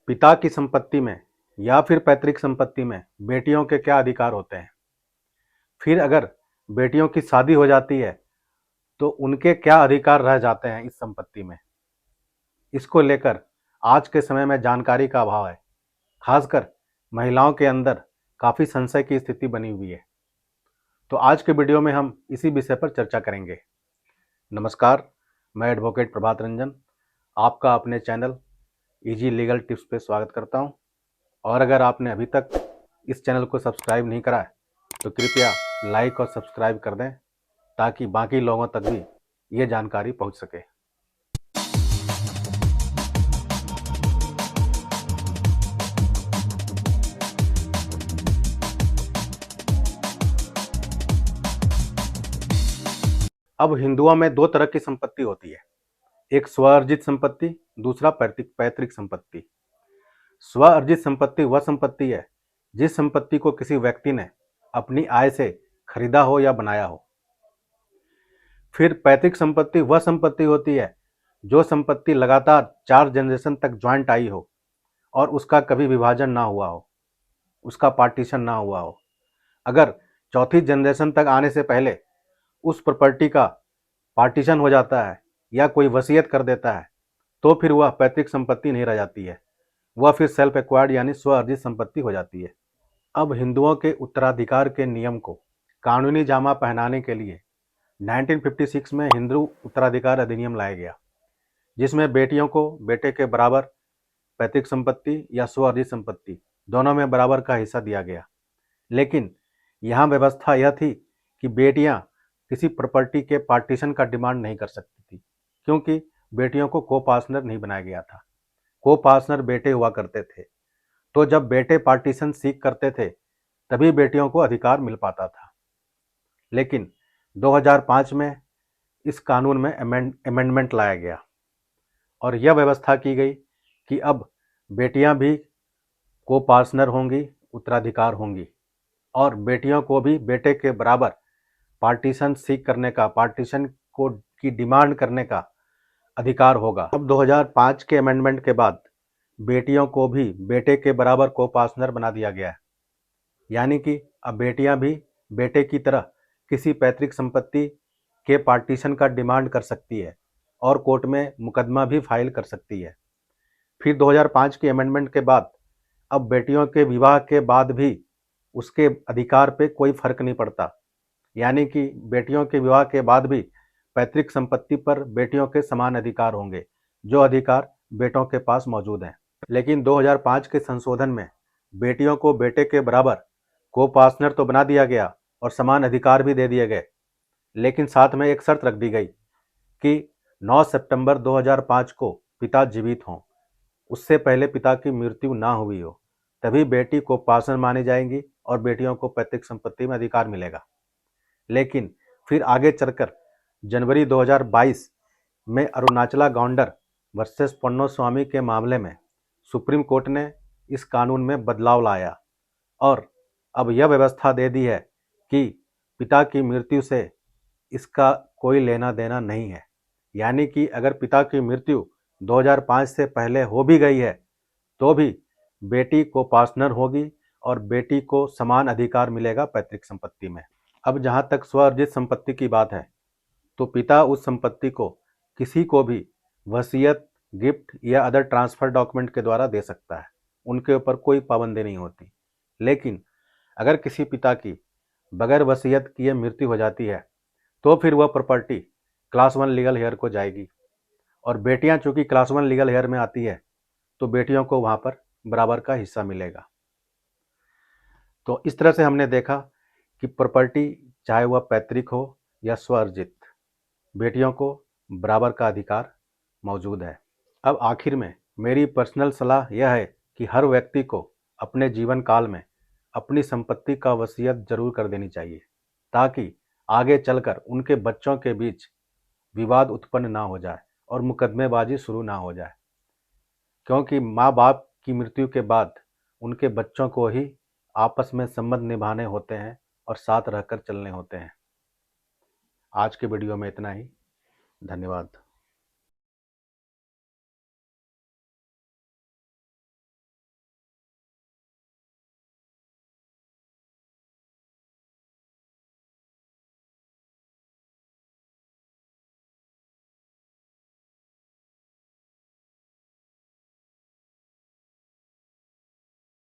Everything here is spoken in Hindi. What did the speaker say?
पिता की संपत्ति में या फिर पैतृक संपत्ति में बेटियों के क्या अधिकार होते हैं। फिर अगर बेटियों की शादी हो जाती है तो उनके क्या अधिकार रह जाते हैं इस संपत्ति में। इसको लेकर आज के समय में जानकारी का अभाव है। खासकर महिलाओं के अंदर काफ़ी संशय की स्थिति बनी हुई है। तो आज के वीडियो में हम इसी विषय पर चर्चा करेंगे। नमस्कार, मैं एडवोकेट प्रभात रंजन आपका अपने चैनल इजी लीगल टिप्स पे स्वागत करता हूं। और अगर आपने अभी तक इस चैनल को सब्सक्राइब नहीं करा है तो कृपया लाइक और सब्सक्राइब कर दें ताकि बाकी लोगों तक भी ये जानकारी पहुंच सके। अब हिंदुओं में दो तरह की संपत्ति होती है, एक स्वअर्जित संपत्ति, दूसरा पैतृक संपत्ति। स्वअर्जित संपत्ति वह संपत्ति है जिस संपत्ति को किसी व्यक्ति ने अपनी आय से खरीदा हो या बनाया हो। फिर पैतृक संपत्ति वह संपत्ति होती है जो संपत्ति लगातार 4 जनरेशन तक ज्वाइंट आई हो और उसका कभी विभाजन ना हुआ हो, उसका पार्टीशन ना हुआ हो। अगर चौथी जनरेशन तक आने से पहले उस प्रॉपर्टी का पार्टीशन हो जाता है या कोई वसीयत कर देता है तो फिर वह पैतृक संपत्ति नहीं रह जाती है, वह फिर सेल्फ एक्वायर्ड यानी स्वअर्जित संपत्ति हो जाती है। अब हिंदुओं के उत्तराधिकार के नियम को कानूनी जामा पहनाने के लिए 1956 में हिंदू उत्तराधिकार अधिनियम लाया गया, जिसमें बेटियों को बेटे के बराबर पैतृक संपत्ति या स्वअर्जित संपत्ति दोनों में बराबर का हिस्सा दिया गया। लेकिन यहाँ व्यवस्था यह थी कि बेटियाँ किसी प्रॉपर्टी के पार्टीशन का डिमांड नहीं कर सकती थी, क्योंकि बेटियों को को पार्टनर नहीं बनाया गया था। को पार्टनर बेटे हुआ करते थे, तो जब बेटे पार्टीशन सीख करते थे तभी बेटियों को अधिकार मिल पाता था। लेकिन 2005 में इस कानून में अमेंडमेंट लाया गया और यह व्यवस्था की गई कि अब बेटियां भी को पार्टनर होंगी, उत्तराधिकार होंगी और बेटियों को भी बेटे के बराबर पार्टीशन सीख करने का, पार्टीशन को की डिमांड करने का अधिकार होगा। अब 2005 के अमेंडमेंट के बाद बेटियों को भी बेटे के बराबर को पार्टनर बना दिया गया है, यानी कि अब बेटियां भी बेटे की तरह किसी पैतृक संपत्ति के पार्टीशन का डिमांड कर सकती है और कोर्ट में मुकदमा भी फाइल कर सकती है। फिर 2005 के अमेंडमेंट के बाद अब बेटियों के विवाह के बाद भी उसके अधिकार पे कोई फर्क नहीं पड़ता, यानी कि बेटियों के विवाह के बाद भी पैतृक संपत्ति पर बेटियों के समान अधिकार होंगे जो अधिकार बेटों के पास मौजूद हैं। लेकिन 2005 के संशोधन में बेटियों को बेटे के बराबर को पार्टनर तो बना दिया गया और समान अधिकार भी दे दिए गए, लेकिन साथ में एक शर्त रख दी गई कि 9 सितंबर 2005 को पिता जीवित हों, उससे पहले पिता की मृत्यु ना हुई हो, तभी बेटी को पार्टनर मानी जाएंगी और बेटियों को पैतृक संपत्ति में अधिकार मिलेगा। लेकिन फिर आगे चलकर जनवरी 2022 में अरुणाचला गौंडर वर्सेस पन्नोस्वामी के मामले में सुप्रीम कोर्ट ने इस कानून में बदलाव लाया और अब यह व्यवस्था दे दी है कि पिता की मृत्यु से इसका कोई लेना देना नहीं है, यानी कि अगर पिता की मृत्यु 2005 से पहले हो भी गई है तो भी बेटी को पार्टनर होगी और बेटी को समान अधिकार मिलेगा पैतृक संपत्ति में। अब जहाँ तक स्वअर्जित संपत्ति की बात है तो पिता उस संपत्ति को किसी को भी वसीयत, गिफ्ट या अदर ट्रांसफर डॉक्यूमेंट के द्वारा दे सकता है, उनके ऊपर कोई पाबंदी नहीं होती। लेकिन अगर किसी पिता की बगैर वसीयत किए मृत्यु हो जाती है तो फिर वह प्रॉपर्टी क्लास 1 लीगल हेयर को जाएगी और बेटियां चूंकि क्लास 1 लीगल हेयर में आती है तो बेटियों को वहां पर बराबर का हिस्सा मिलेगा। तो इस तरह से हमने देखा कि प्रॉपर्टी चाहे वह पैतृक हो या स्वअर्जित, बेटियों को बराबर का अधिकार मौजूद है। अब आखिर में मेरी पर्सनल सलाह यह है कि हर व्यक्ति को अपने जीवन काल में अपनी संपत्ति का वसीयत जरूर कर देनी चाहिए, ताकि आगे चलकर उनके बच्चों के बीच विवाद उत्पन्न ना हो जाए और मुकदमेबाजी शुरू ना हो जाए, क्योंकि माँ बाप की मृत्यु के बाद उनके बच्चों को ही आपस में संबंध निभाने होते हैं और साथ रहकर चलने होते हैं। आज के वीडियो में इतना ही। धन्यवाद।